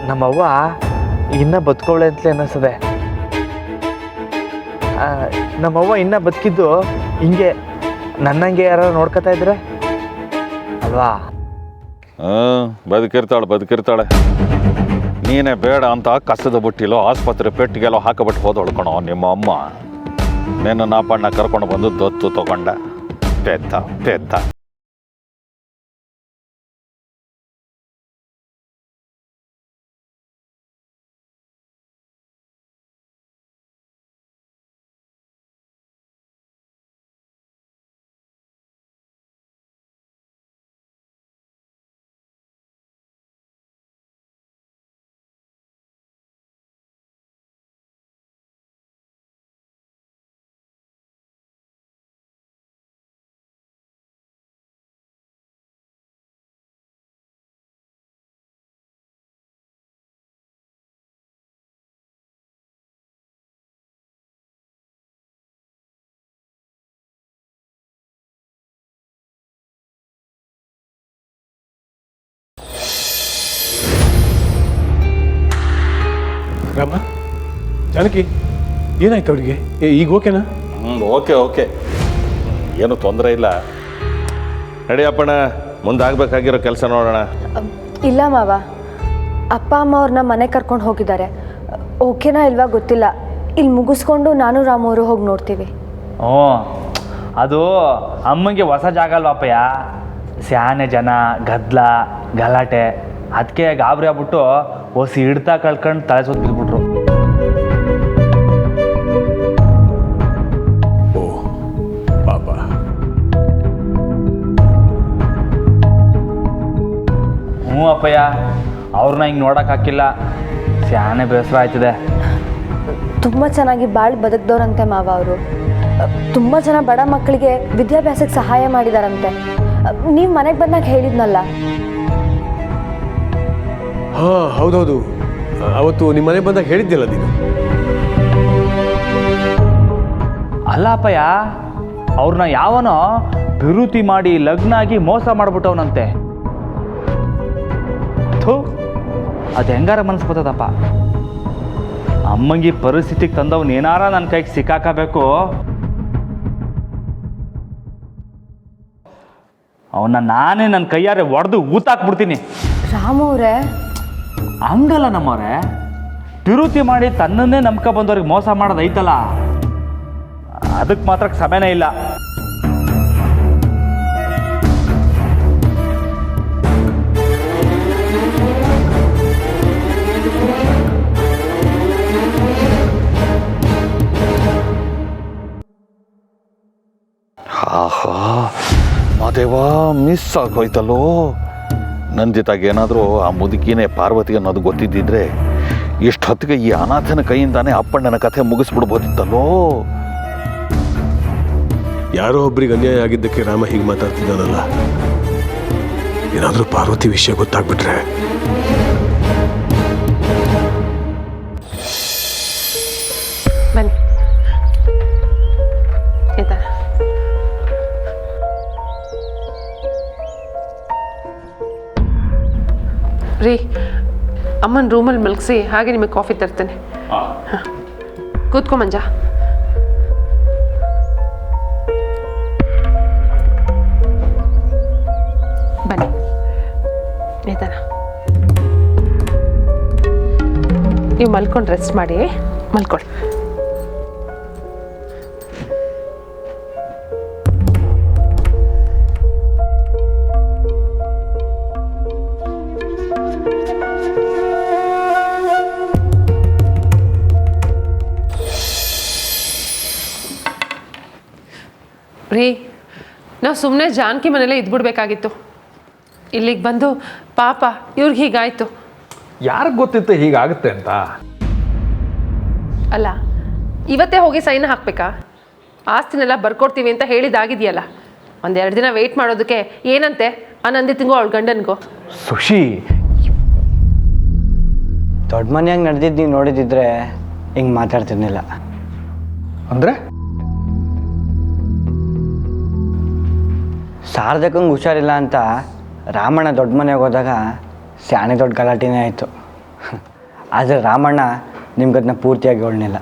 ನಮ್ಮವ್ವ ಇನ್ನೂ ಬದುಕೋಳೆ ಅಂತಲೇ ಅನ್ನಿಸ್ತದೆ. ನಮ್ಮವ್ವ ಇನ್ನೂ ಬದುಕಿದ್ದು ಹಿಂಗೆ ನನ್ನಂಗೆ ಯಾರು ನೋಡ್ಕೊತಾ ಇದ್ರೆ ಅಲ್ವಾ? ಬದುಕಿರ್ತಾಳೆ. ನೀನೇ ಬೇಡ ಅಂತ ಕಸದ ಬುಟ್ಟಿಲೋ ಆಸ್ಪತ್ರೆ ಪೆಟ್ಟಿಗೆಲ್ಲೋ ಹಾಕಬಿಟ್ಟು ಹೋದೊಳ್ಕೊಳೋ ನಿಮ್ಮ ಅಮ್ಮ. ನಿನ್ನ ನಾಪಣ್ಣ ಕರ್ಕೊಂಡು ಬಂದು ದತ್ತು ತಗೊಂಡ ಪೆದ್ದ. ರಾಮ, ಜಾನಕಿ, ಏನಾಯ್ತು ಅವರಿಗೆ? ಈಗ ಓಕೆನಾ? ಓಕೆ, ಏನು ತೊಂದರೆ ಇಲ್ಲ. ನಡಿಯಪ್ಪಣ್ಣ, ಮುಂದಾಗಬೇಕಾಗಿರೋ ಕೆಲಸ ನೋಡೋಣ. ಇಲ್ಲ ಮಾವ, ಅಪ್ಪ ಅಮ್ಮ ಅವ್ರನ್ನ ಮನೆ ಕರ್ಕೊಂಡು ಹೋಗಿದ್ದಾರೆ. ಓಕೆನಾ ಇಲ್ವಾ ಗೊತ್ತಿಲ್ಲ. ಇಲ್ಲಿ ಮುಗಿಸ್ಕೊಂಡು ನಾನು ರಾಮು ಅವರು ಹೋಗಿ ನೋಡ್ತೀವಿ. ಅದು ಅಮ್ಮಂಗೆ ಹೊಸ ಜಾಗ ಅಲ್ವಪ್ಪಯ್ಯ. ಸ್ಯಾನೆ ಜನ, ಗದ್ದಲ, ಗಲಾಟೆ, ಅದಕ್ಕೆ ಗಾಬರಿ ಆಗ್ಬಿಟ್ಟು ಹೊಸಿ ಹಿಡ್ತಾ ಕಳ್ಕೊಂಡು ತಲೆ ಸುತ್ತ ಬಿದ್ಬಿಟ್ರು. ಓ ಪಾಪ. ಅಪ್ಪಯ್ಯ, ಅವ್ರನ್ನ ಹಿಂಗೆ ನೋಡೋಕ್ಕಾಗಿಲ್ಲ. ಸ್ಯಾನೆ ಬೇಸರ ಆಯ್ತದೆ. ತುಂಬ ಚೆನ್ನಾಗಿ ಬಾಳಿ ಬದುಕ್ದವ್ರಂತೆ ಮಾವ ಅವರು. ತುಂಬ ಜನ ಬಡ ಮಕ್ಕಳಿಗೆ ವಿದ್ಯಾಭ್ಯಾಸಕ್ಕೆ ಸಹಾಯ ಮಾಡಿದಾರಂತೆ. ನೀವು ಮನೆಗೆ ಬಂದಾಗ ಹೇಳಿದ್ನಲ್ಲ. ಹಾಂ ಹೌದೌದು, ಅವತ್ತು ನಿಮ್ಮ ಮನೆ ಬಂದಾಗ ಹೇಳಿದ್ದಿಲ್ಲ ನೀನು. ಅಲ್ಲ ಅಪ್ಪಯ್ಯ, ಅವ್ರನ್ನ ಯಾವನೋ ವಿರುತಿ ಮಾಡಿ ಲಗ್ನ ಆಗಿ ಮೋಸ ಮಾಡ್ಬಿಟ್ಟವನಂತೆ. ಅದು ಹೆಂಗಾರ ಮನಸ್ಸು ಬರ್ತದಪ್ಪ. ಅಮ್ಮಂಗೆ ಪರಿಸ್ಥಿತಿಗೆ ತಂದವನು ಏನಾರ ನನ್ನ ಕೈಗೆ ಸಿಕ್ಕಾಕಬೇಕು. ಅವನ್ನ ನಾನೇ ನನ್ನ ಕೈಯಾರೆ ಒಡೆದು ಊತಾಕ್ಬಿಡ್ತೀನಿ. ರಾಮು ಅವರೇ, ಹಂಗಲ್ಲ ನಮ್ಮವ್ರೆ. ವಿರುತಿ ಮಾಡಿ ತನ್ನನ್ನೇ ನಂಬ್ಕ ಬಂದವ್ರಿಗೆ ಮೋಸ ಮಾಡೋದು ಐತಲ್ಲ, ಅದಕ್ಕೆ ಮಾತ್ರ ಸಮಯನೇ ಇಲ್ಲ. ಆಹಾ, ಮಾದೇವ ಮಿಸ್ ಆಗೋಯ್ತಲ್ಲೋ. ನಂದಿತಾಗ ಏನಾದರೂ ಆ ಮುದುಕಿನೇ ಪಾರ್ವತಿ ಅನ್ನೋದು ಗೊತ್ತಿದ್ದಿದ್ರೆ ಎಷ್ಟು ಹೊತ್ತಿಗೆ ಈ ಅನಾಥನ ಕೈಯಿಂದಾನೇ ಅಪ್ಪಣ್ಣನ ಕಥೆ ಮುಗಿಸ್ಬಿಡ್ಬೋದಿತ್ತಲ್ಲೋ. ಯಾರೋ ಒಬ್ರಿಗೆ ಅನ್ಯಾಯ ಆಗಿದ್ದಕ್ಕೆ ರಾಮ ಹೀಗೆ ಮಾತಾಡ್ತಿದ್ದಾನಲ್ಲ. ಏನಾದರೂ ಪಾರ್ವತಿ ವಿಷಯ ಗೊತ್ತಾಗ್ಬಿಟ್ರೆ. ಬನ್ನಿ, ಆಯ್ತಾ? ರೀ, ಅಮ್ಮನ ರೂಮಲ್ಲಿ ಮಲಗಿಸಿ ಹಾಗೆ ನಿಮಗೆ ಕಾಫಿ ತರ್ತೇನೆ. ಹಾಂ, ಕೂತ್ಕೊ ಮಂಜ. ಬನ್ನಿ, ಆಯ್ತಾನ? ನೀವು ಮಲ್ಕೊಂಡು ರೆಸ್ಟ್ ಮಾಡಿ. ಮಲ್ಕೊಳ್ಳಿ. ರೀ, ನಾವು ಸುಮ್ಮನೆ ಜಾನಕಿ ಮನೇಲೇ ಇದ್ಬಿಡ್ಬೇಕಾಗಿತ್ತು. ಇಲ್ಲಿಗೆ ಬಂದು ಪಾಪ ಇವ್ರಿಗೆ ಹೀಗಾಯಿತು. ಯಾರಿಗೆ ಗೊತ್ತಿತ್ತು ಹೀಗಾಗುತ್ತೆ ಅಂತ? ಅಲ್ಲ, ಇವತ್ತೇ ಹೋಗಿ ಸೈನ್ ಹಾಕಬೇಕಾ? ಆಸ್ತಿನೆಲ್ಲ ಬರ್ಕೊಡ್ತೀವಿ ಅಂತ ಹೇಳಿದಾಗಿದೆಯಲ್ಲ. ಒಂದೆರಡು ದಿನ ವೆಯ್ಟ್ ಮಾಡೋದಕ್ಕೆ ಏನಂತೆ ಆ ನಂದಿತಿಂಗೋ ಅವಳ ಗಂಡನಿಗೋ? ಸುಶಿ, ದೊಡ್ಡ ಮನೆಯಾಗ ನಡೆದಿದ್ದು ನೀವು ನೋಡಿದಿದ್ರೆ ಹಿಂಗೆ ಮಾತಾಡ್ತಿರ್ಲಿಲ್ಲ. ಅಂದರೆ ಶಾರದಕ್ಕಂಗೆ ಹುಷಾರಿಲ್ಲ ಅಂತ ರಾಮಣ್ಣ ದೊಡ್ಡ ಮನೆಗೆ ಹೋದಾಗ ಸ್ಯಾಣಿ ದೊಡ್ಡ ಗಲಾಟೆನೇ ಆಯಿತು. ಆದರೆ ರಾಮಣ್ಣ ನಿಮ್ಗದನ್ನ ಪೂರ್ತಿಯಾಗಿ ಹೇಳಲಿಲ್ಲ.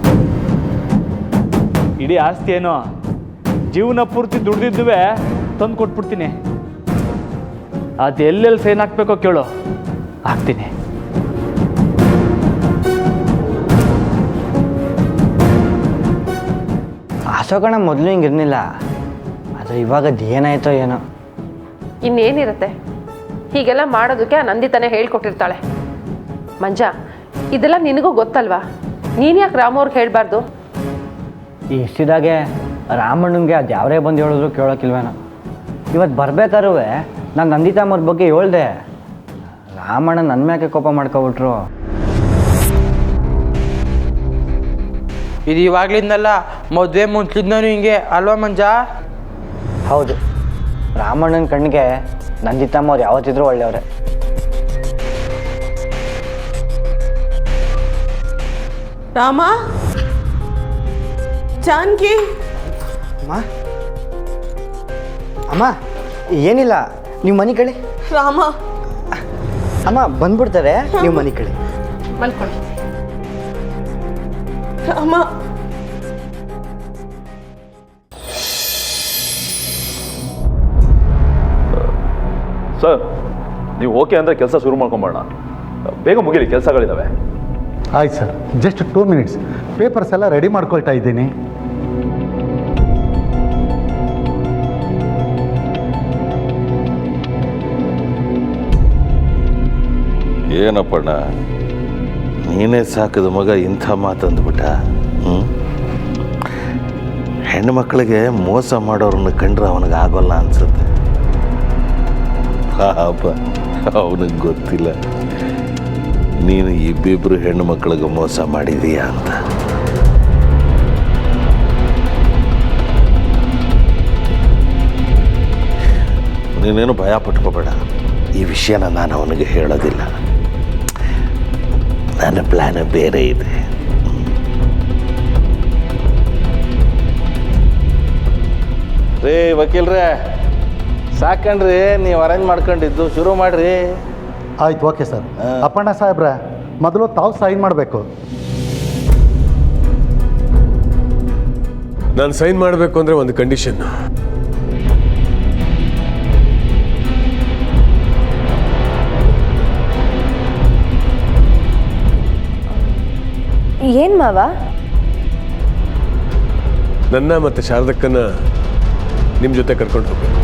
ಇಡೀ ಆಸ್ತಿ ಏನೋ ಜೀವನ ಪೂರ್ತಿ ದುಡ್ದಿದ್ದುವೆ ತಂದು ಕೊಟ್ಬಿಡ್ತೀನಿ. ಅದು ಎಲ್ಲೆಲ್ಲಿ ಸೈನ್ ಹಾಕ್ಬೇಕೋ ಕೇಳು, ಹಾಕ್ತೀನಿ. ಅಶೋಕಣ್ಣ ಮೊದಲು ಹಿಂಗೆ ಇರಲಿಲ್ಲ, ಆದರೆ ಇವಾಗ ಏನಾಯ್ತೋ ಏನೋ. ಇನ್ನೇನಿರುತ್ತೆ, ಹೀಗೆಲ್ಲ ಮಾಡೋದಕ್ಕೆ ಆ ನಂದಿತಾನೆ ಹೇಳ್ಕೊಟ್ಟಿರ್ತಾಳೆ. ಮಂಜ, ಇದೆಲ್ಲ ನಿನಗೂ ಗೊತ್ತಲ್ವಾ, ನೀನು ಯಾಕೆ ರಾಮವ್ರಿಗೆ ಹೇಳಬಾರ್ದು? ಈ ಇಷ್ಟಿದಾಗೆ ರಾಮಣ್ಣಂಗೆ ಅದು ಯಾವರೇ ಬಂದು ಹೇಳಿದ್ರು ಕೇಳೋಕ್ಕಿಲ್ವೇನೋ. ಇವತ್ತು ಬರ್ಬೇಕಾದ್ರೂ ನಾನು ನಂದಿತಾಮವ್ರ ಬಗ್ಗೆ ಹೇಳ್ದೆ, ರಾಮಣ್ಣ ನನ್ನ ಮ್ಯಾಕೆ ಕೋಪ ಮಾಡ್ಕೊಬಿಟ್ರು. ಇದು ಇವಾಗ್ಲಿಂದಲ್ಲ, ಮದುವೆ ಮುಂಚಿದ್ನೂ ಹಿಂಗೆ ಅಲ್ವಾ ಮಂಜ? ಹೌದು, ರಾಮಣ್ಣನ ಕಣ್ಣಿಗೆ ನಂದಿತಾಮವ್ರು ಯಾವತ್ತಿದ್ರೂ ಒಳ್ಳೆಯವ್ರೆ. ರಾಮ, ಜಾನಕಿ. ಅಮ್ಮ ಅಮ್ಮ, ಏನಿಲ್ಲ, ನೀವು ಮನೆ ಕಳಿ. ರಾಮ. ಅಮ್ಮ ಬಂದ್ಬಿಡ್ತಾರೆ, ನೀವು ಮನೆ ಕಳಿ. ಮಲ್ಕೊಳ್ಳಿ. ರಾಮ. ಸರ್, ನೀವು ಓಕೆ ಅಂದರೆ ಕೆಲಸ ಶುರು ಮಾಡ್ಕೊಂಬೋಣ. ಬೇಗ ಮುಗಿಲಿ, ಕೆಲಸಗಳಿದ್ದಾವೆ. ಆಯ್ತು ಸರ್, ಜಸ್ಟ್ 2 ಮಿನಿಟ್ಸ್. ಪೇಪರ್ಸ್ ಎಲ್ಲ ರೆಡಿ ಮಾಡ್ಕೊಳ್ತಾ ಇದ್ದೀನಿ. ಏನಪ್ಪಣ್ಣ, ನೀನೇ ಸಾಕಿದ ಮಗ ಇಂಥ ಮಾತಂದ್ಬಿಟ್ಟ. ಹೆಣ್ಣು ಮಕ್ಕಳಿಗೆ ಮೋಸ ಮಾಡೋರನ್ನ ಕಂಡ್ರೆ ಅವನಿಗೆ ಆಗೋಲ್ಲ ಅನ್ಸುತ್ತೆ. ಪಾಪ, ಅವನಿಗೆ ಗೊತ್ತಿಲ್ಲ ನೀನು ಇಬ್ಬಿಬ್ರು ಹೆಣ್ಣು ಮಕ್ಕಳಿಗೆ ಮೋಸ ಮಾಡಿದೀಯಾ ಅಂತ. ನೀನೇನು ಭಯ ಪಟ್ಕೋಬೇಡ, ಈ ವಿಷಯನ ನಾನು ಅವನಿಗೆ ಹೇಳೋದಿಲ್ಲ. ನನ್ನ ಪ್ಲ್ಯಾನ್ ಬೇರೆ ಇದೆ. ರೀ ವಕೀಲ್ರೇ, ಸಾಕಣ್ರಿ, ನೀವು ಅರೇಂಜ್ ಮಾಡ್ಕೊಂಡಿದ್ದು ಶುರು ಮಾಡಿರಿ. ಆಯ್ತು, ಓಕೆ ಸರ್. ಅಪ್ಪಣ್ಣ ಸಾಹೇಬ್ರೆ, ಮೊದಲು ತಾವು ಸೈನ್ ಮಾಡಬೇಕು. ನಾನು ಸೈನ್ ಮಾಡಬೇಕು ಅಂದರೆ ಒಂದು ಕಂಡೀಷನ್. ಏನು ಮಾವ? ನನ್ನ ಮತ್ತು ಶಾರದಕ್ಕನ್ನ ನಿಮ್ಮ ಜೊತೆ ಕರ್ಕೊಂಡು ಹೋಗ್ಬೇಕು.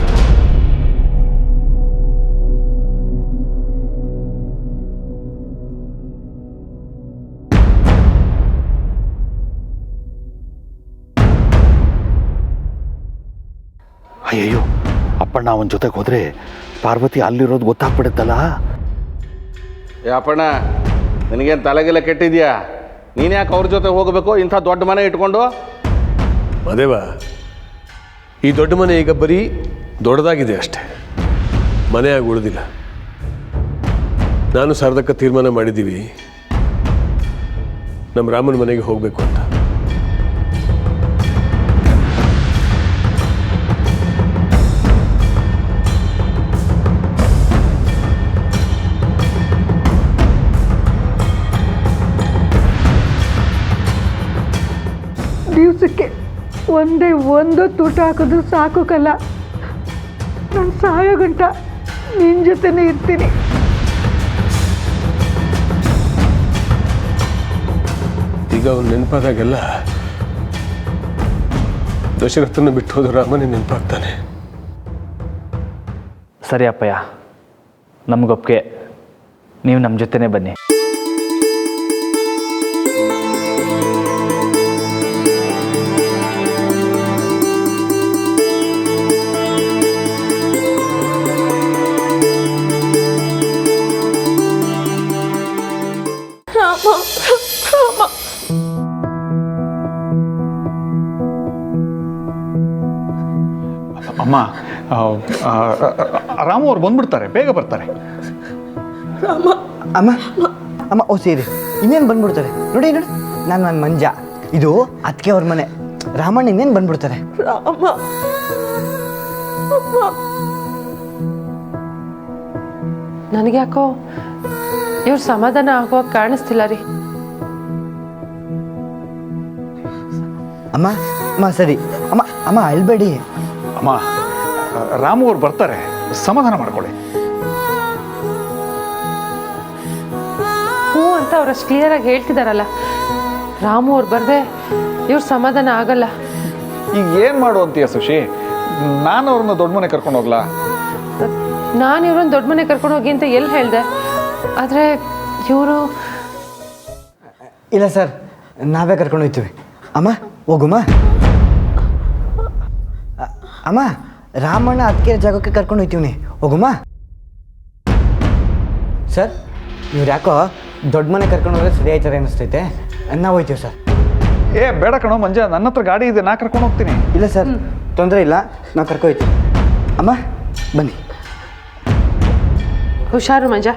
ಅಯ್ಯಯ್ಯೋ, ಅಪ್ಪಣ್ಣ ಅವನ ಜೊತೆಗೆ ಹೋದರೆ ಪಾರ್ವತಿ ಅಲ್ಲಿರೋದು ಗೊತ್ತಾಗ್ಬಿಡುತ್ತಲ್ಲ. ಅಪ್ಪಣ್ಣ, ನಿನಗೇನು ತಲೆಗೆಲ್ಲ ಕೆಟ್ಟಿದ್ಯಾ? ನೀನು ಯಾಕೆ ಅವ್ರ ಜೊತೆ ಹೋಗಬೇಕು ಇಂಥ ದೊಡ್ಡ ಮನೆ ಇಟ್ಕೊಂಡು? ಮದೇವ, ಈ ದೊಡ್ಡ ಮನೆ ಈಗ ಬರೀ ದೊಡ್ಡದಾಗಿದೆ ಅಷ್ಟೇ, ಮನೆಯಾಗಿ ಉಳಿದಿಲ್ಲ. ನಾನು ಶಾರದಕ್ಕ ತೀರ್ಮಾನ ಮಾಡಿದ್ದೀವಿ, ನಮ್ಮ ರಾಮನ ಮನೆಗೆ ಹೋಗಬೇಕು ಅಂತ. ದಿವಸಕ್ಕೆ ಒಂದೇ ಒಂದು ತೂಟ ಹಾಕಿದ್ರು ಸಾಕು ಕಲ್ಲ. ನಾನು ಸಾಯೋ ಗಂಟ ನಿನ್ನ ಜೊತೆನೇ ಇರ್ತೀನಿ. ಈಗ ಅವ್ನು ನೆನಪಾದಾಗೆಲ್ಲ ದಶರಥನ ಬಿಟ್ಟು ಹೋದ ರಾಮನೇ ನೆನಪಾಗ್ತಾನೆ. ಸರಿ ಅಪ್ಪಯ್ಯ, ನಮಗೊಪ್ಪಿಗೆ, ನೀವು ನಮ್ಮ ಜೊತೆನೇ ಬನ್ನಿ. ಅಮ್ಮ, ರಾಮು ಅವ್ರು ಬಂದ್ಬಿಡ್ತಾರೆ, ಬೇಗ ಬರ್ತಾರೆ. ಅಮ್ಮ ಅಮ್ಮ, ಓ ಸೇರಿ, ಇನ್ನೇನು ಬಂದ್ಬಿಡ್ತಾರೆ. ನೋಡಿ ನೋಡಿ, ನನ್ನ ಮಂಜ, ಇದು ಅದಕ್ಕೆ ಅವ್ರ ಮನೆ. ರಾಮಣ್ಣ ಇನ್ನೇನು ಬಂದ್ಬಿಡ್ತಾರೆ. ನನಗ್ಯಾಕೋ ಇವ್ರು ಸಮಾಧಾನ ಆಗುವಾಗ ಕಾಣಿಸ್ತಿಲ್ಲ ರೀ. ಅಮ್ಮ ಅಮ್ಮ ಸರಿ ಅಮ್ಮ ಅಮ್ಮ ಅಳ್ಬೇಡಿ. ಅಮ್ಮ ರಾಮು ಅವ್ರು ಬರ್ತಾರೆ, ಸಮಾಧಾನ ಮಾಡ್ಕೊಳ್ಳಿ. ಹ್ಞೂ ಅಂತ ಅವ್ರು ಅಷ್ಟು ಕ್ಲಿಯರಾಗಿ ಹೇಳ್ತಿದಾರಲ್ಲ. ರಾಮು ಅವ್ರು ಬರ್ದೆ ಇವ್ರ ಸಮಾಧಾನ ಆಗಲ್ಲ. ಈಗ ಏನು ಮಾಡು ಅಂತೀಯ ಸುಶಿ? ನಾನು ಅವ್ರನ್ನ ದೊಡ್ಡ ಮನೆ ಕರ್ಕೊಂಡು ಹೋಗ್ಲಾ? ನಾನು ಇವ್ರನ್ನ ದೊಡ್ಡ ಮನೆ ಕರ್ಕೊಂಡು ಹೋಗಿ ಅಂತ ಎಲ್ಲಿ ಹೇಳಿದೆ? ಆದರೆ ಇವರು ಇಲ್ಲ ಸರ್, ನಾವೇ ಕರ್ಕೊಂಡು ಹೋಗ್ತೀವಿ. ಅಮ್ಮ ಹೋಗುಮ್ಮ. ಅಮ್ಮ ರಾಮಣ್ಣ ಅದಕ್ಕೆ ಜಾಗಕ್ಕೆ ಕರ್ಕೊಂಡು ಹೋಗ್ತೀವಿ, ಹೋಗುಮ್ಮ. ಸರ್ ಇವ್ರು ಯಾಕೋ ದೊಡ್ಡ ಮನೆ ಕರ್ಕೊಂಡು ಹೋದ್ರೆ ಸರಿ ಆಯ್ತಾರೆ ಅನ್ನಿಸ್ತೈತೆ, ನಾವು ಹೋಗ್ತೀವಿ ಸರ್. ಬೇಡ ಕಣೋ ಮಂಜ, ನನ್ನ ಹತ್ರ ಗಾಡಿ ಇದೆ, ನಾ ಕರ್ಕೊಂಡು ಹೋಗ್ತೀನಿ. ಇಲ್ಲ ಸರ್, ತೊಂದರೆ ಇಲ್ಲ, ನಾವು ಕರ್ಕೊ ಹೋಗ್ತೀವಿ. ಅಮ್ಮ ಬನ್ನಿ. ಹುಷಾರು ಮಂಜ.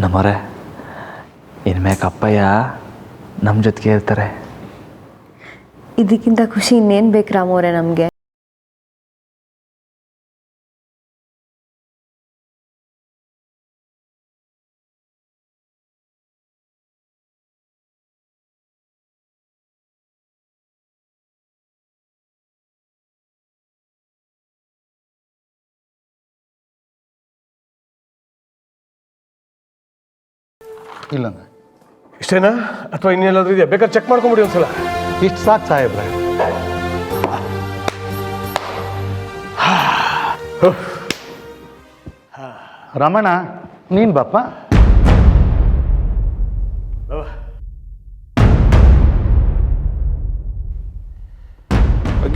ನಮ್ಮರೆ ಇನ್ಮ್ಯಾಕೆ ಅಪ್ಪಯ್ಯ ನಮ್ಮ ಜೊತೆಗೆ ಇರ್ತಾರೆ. ಇದಕ್ಕಿಂತ ಖುಷಿ ಇನ್ನೇನು ಬೇಕು ರಾಮವ್ರೆ ನಮಗೆ? ಇಲ್ಲ ಇಷ್ಟೇನಾ ಅಥವಾ ಇನ್ನೆಲ್ಲಾದ್ರೂ ಇದೆಯಾ? ಬೇಕಾದ್ರೆ ಚೆಕ್ ಮಾಡ್ಕೊಂಬಿಡಿ ಒಂದ್ಸಲ. ಇಷ್ಟು ಸಾಕು ಸಾಹೇಬ್ರೆ. ರಮಣ ನೀನು ಬಾಪ್ಪ.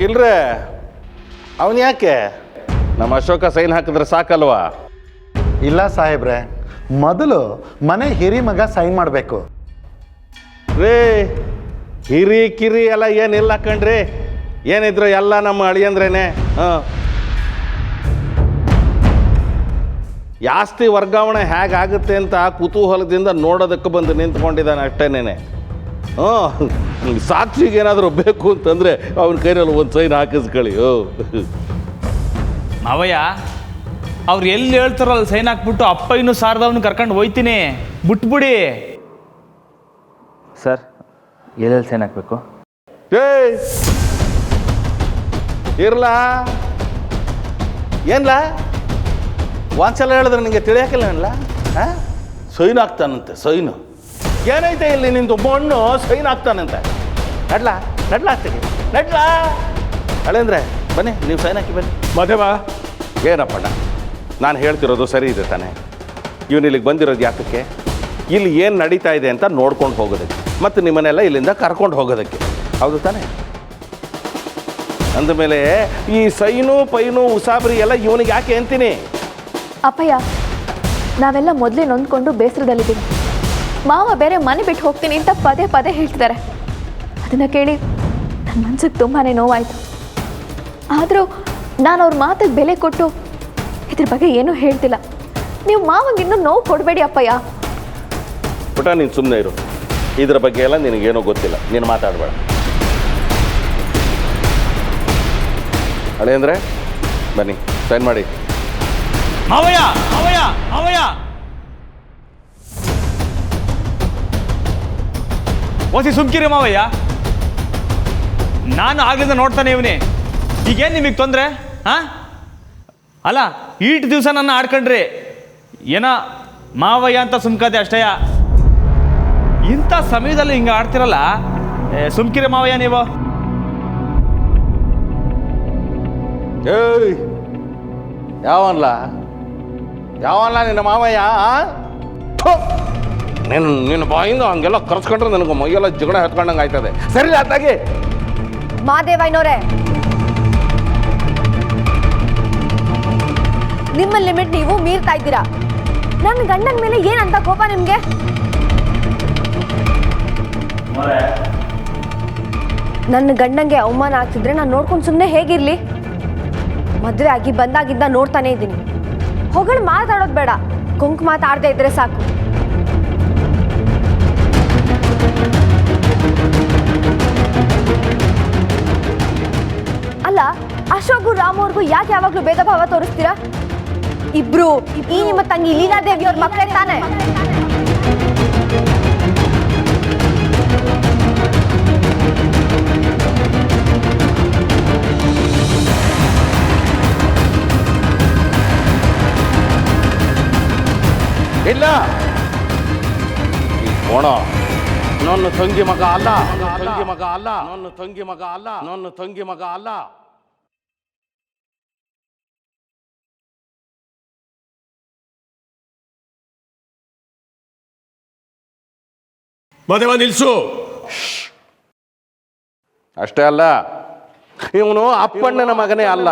ಇಲ್ರೇ ಅವನು ಯಾಕೆ ನಮ್ಮ ಅಶೋಕ ಸೈನ್ ಹಾಕಿದ್ರೆ ಸಾಕಲ್ವಾ? ಇಲ್ಲ ಸಾಹೇಬ್ರೆ, ಮೊದಲು ಮನೆ ಹಿರಿ ಮಗ ಸೈನ್ ಮಾಡಬೇಕು. ರೇ ಹಿರಿ ಕಿರಿ ಎಲ್ಲ ಏನಿಲ್ಲ ಕಣ್ರಿ, ಏನಿದ್ರು ಎಲ್ಲ ನಮ್ಮ ಅಳಿಯಂದ್ರೇನೆ. ಹಾಂ, ಜಾಸ್ತಿ ವರ್ಗಾವಣೆ ಹೇಗಾಗುತ್ತೆ ಅಂತ ಕುತೂಹಲದಿಂದ ನೋಡೋದಕ್ಕೆ ಬಂದು ನಿಂತ್ಕೊಂಡಿದ್ದಾನೆ ಅಷ್ಟೇನೇನೆ. ಹ್ಞೂ, ಸಾಕ್ಷಿಗೆ ಏನಾದರೂ ಬೇಕು ಅಂತಂದರೆ ಅವನ ಕೈನಲ್ಲಿ ಒಂದು ಸೈನ್ ಹಾಕಿಸ್ಕೊಳ್ಳಿ. ಮಾವಯ್ಯ ಅವ್ರು ಎಲ್ಲಿ ಹೇಳ್ತಾರಲ್ಲ ಸೈನ್ ಹಾಕ್ಬಿಟ್ಟು ಅಪ್ಪ ಇನ್ನೂ ಸಾರದವನು ಕರ್ಕೊಂಡು ಹೋಯ್ತೀನಿ, ಬಿಟ್ಬಿಡಿ. ಸರ್ ಎಲ್ಲೆಲ್ಲಿ ಸೈನ್ ಹಾಕಬೇಕು? ಇರ್ಲಾ ಏನ್ಲಾ ಒಂದ್ಸಲ ಹೇಳಿದ್ರೆ ನಿಮಗೆ ತಿಳಿಯಾಕಿಲ್ಲ ಅಲ್ಲ? ಸೈನ್ ಹಾಕ್ತಾನಂತೆ, ಸೈನು ಏನೈತೆ ಇಲ್ಲಿ ನಿಂದು ಮಣ್ಣು ಸೈನ್ ಹಾಕ್ತಾನಂತೆ. ನಡ್ಲಾ ನಡ್ಲಾ ಆಗ್ತೀನಿ ನಡ್ಲಾ ಅಳೇಂದ್ರೆ ಬನ್ನಿ ನೀವು ಸೈನ್ ಹಾಕಿ ಬನ್ನಿ. ಮಾದೇವ, ಏನಪ್ಪಣ್ಣ, ನಾನು ಹೇಳ್ತಿರೋದು ಸರಿ ಇದೆ ತಾನೆ? ಇವನು ಇಲ್ಲಿಗೆ ಬಂದಿರೋದು ಯಾತಕ್ಕೆ? ಇಲ್ಲಿ ಏನು ನಡೀತಾ ಇದೆ ಅಂತ ನೋಡ್ಕೊಂಡು ಹೋಗೋದಕ್ಕೆ, ಮತ್ತು ನಿಮ್ಮನ್ನೆಲ್ಲ ಇಲ್ಲಿಂದ ಕರ್ಕೊಂಡು ಹೋಗೋದಕ್ಕೆ, ಹೌದು ತಾನೆ? ಅಂದಮೇಲೆ ಈ ಸೈನು ಪೈನು ಉಸಾಬರಿ ಎಲ್ಲ ಇವನಿಗೆ ಯಾಕೆ ಅಂತೀನಿ? ಅಪ್ಪಯ್ಯ, ನಾವೆಲ್ಲ ಮೊದಲೇ ನೊಂದ್ಕೊಂಡು ಬೇಸರದಲ್ಲಿದ್ದೀವಿ. ಮಾವ ಬೇರೆ ಮನೆ ಬಿಟ್ಟು ಹೋಗ್ತೀನಿ ಅಂತ ಪದೇ ಪದೇ ಹೇಳ್ತಿದ್ದಾರೆ. ಅದನ್ನು ಕೇಳಿ ನನ್ನ ಮನ್ಸಿಗೆ ತುಂಬಾ ನೋವಾಯಿತು. ಆದರೂ ನಾನು ಅವ್ರ ಮಾತಿಗೆ ಬೆಲೆ ಕೊಟ್ಟು ಇದ್ರ ಬಗ್ಗೆ ಏನೂ ಹೇಳ್ತಿಲ್ಲ. ನೀವು ಮಾವಂಗೆ ಇನ್ನೂ ನೋವು ಕೊಡಬೇಡಿ ಅಪ್ಪಯ್ಯ. ಪುಟ, ನೀನು ಸುಮ್ಮನೆ ಇರು. ಇದ್ರ ಬಗ್ಗೆ ಎಲ್ಲ ನಿನಗೇನೋ ಗೊತ್ತಿಲ್ಲ, ನೀನು ಮಾತಾಡಬೇಡ. ಹಳೆ ಅಂದರೆ ಬನ್ನಿ, ಸೈನ್ ಮಾಡಿ. ಮಾವಯ್ಯ ಮಾವಯ್ಯ ಮಾವಯ್ಯ, ಓಸಿ ಸುಮ್ಕಿರಿ ಮಾವಯ್ಯ. ನಾನು ಆಗ್ಲಿಂದ ನೋಡ್ತಾನೆ ಇವನೇ. ಈಗೇನು ನಿಮಗೆ ತೊಂದರೆ? ಹಾಂ ಅಲ್ಲ, ಈಟ್ ದಿವಸ ನನ್ನ ಆಡ್ಕೊಂಡ್ರಿ, ಏನ ಮಾವಯ್ಯ ಅಂತ ಸುಮ್ಕದೆ ಅಷ್ಟಯ್ಯ. ಇಂಥ ಸಮಯದಲ್ಲಿ ಹಿಂಗೆ ಆಡ್ತಿರಲ್ಲ, ಸುಮ್ಕಿರಿ ಮಾವಯ್ಯ ನೀವು. ಏಯ್, ಯಾವನ್ಲ ನಿನ್ನ ಮಾವಯ್ಯ? ನಿನ್ನ ಬಾಯಿಂದ ಹಂಗೆಲ್ಲ ಕರ್ಸ್ಕೊಂಡ್ರೆ ನನಗೆ ಮೈಯೆಲ್ಲ ಜಗಳ ಹತ್ಕೊಂಡಂಗೆ ಆಯ್ತದೆ. ಸರಿ ಆತಾಗಿ ಮಾದೇವಯ್ಯನವರೇ, ನಿಮ್ಮ ಲಿಮಿಟ್ ನೀವು ಮೀರ್ತಾ ಇದ್ದೀರಾ. ನನ್ನ ಗಂಡನ ಮೇಲೆ ಏನಂತ ಕೋಪ ನಿಮಗೆ? ನನ್ನ ಗಂಡಂಗೆ ಅವಮಾನ ಆಗ್ತಿದ್ರೆ ನಾನು ನೋಡ್ಕೊಂಡು ಸುಮ್ಮನೆ ಹೇಗಿರ್ಲಿ? ಮದುವೆ ಆಗಿ ಬಂದಾಗಿದ್ದ ನೋಡ್ತಾನೆ ಇದ್ದೀನಿ. ಹೊಗಳು ಮಾತಾಡೋದು ಬೇಡ, ಕುಂಕು ಮಾತಾಡದೆ ಇದ್ರೆ ಸಾಕು. ಅಲ್ಲ, ಅಶೋಕು ರಾಮು ಅವ್ರಿಗೂ ಯಾಕೆ ಯಾವಾಗಲೂ ಭೇದ ಭಾವ ತೋರಿಸ್ತೀರಾ? ಇಬ್ರು ಈ ನಿಮ್ಮ ತಂಗಿ ಲೀಲಾದೇವಿ ಅವ್ರ ಮಕ್ಕಳೇ ತಾನೆ? ಇಲ್ಲ, ಈ ಕೋಣ ನನ್ನ ತಂಗಿ ಮಗ ಅಲ್ಲ, ತಂಗಿ ಮಗ ಅಲ್ಲ, ನನ್ನ ತಂಗಿ ಮಗ ಅಲ್ಲ, ನನ್ನ ತಂಗಿ ಮಗ ಅಲ್ಲ. ಮಾದೇವ ನಿಲ್ಸು. ಅಷ್ಟೇ ಅಲ್ಲ, ಇವನು ಅಪ್ಪಣ್ಣನ ಮಗನೇ ಅಲ್ಲ.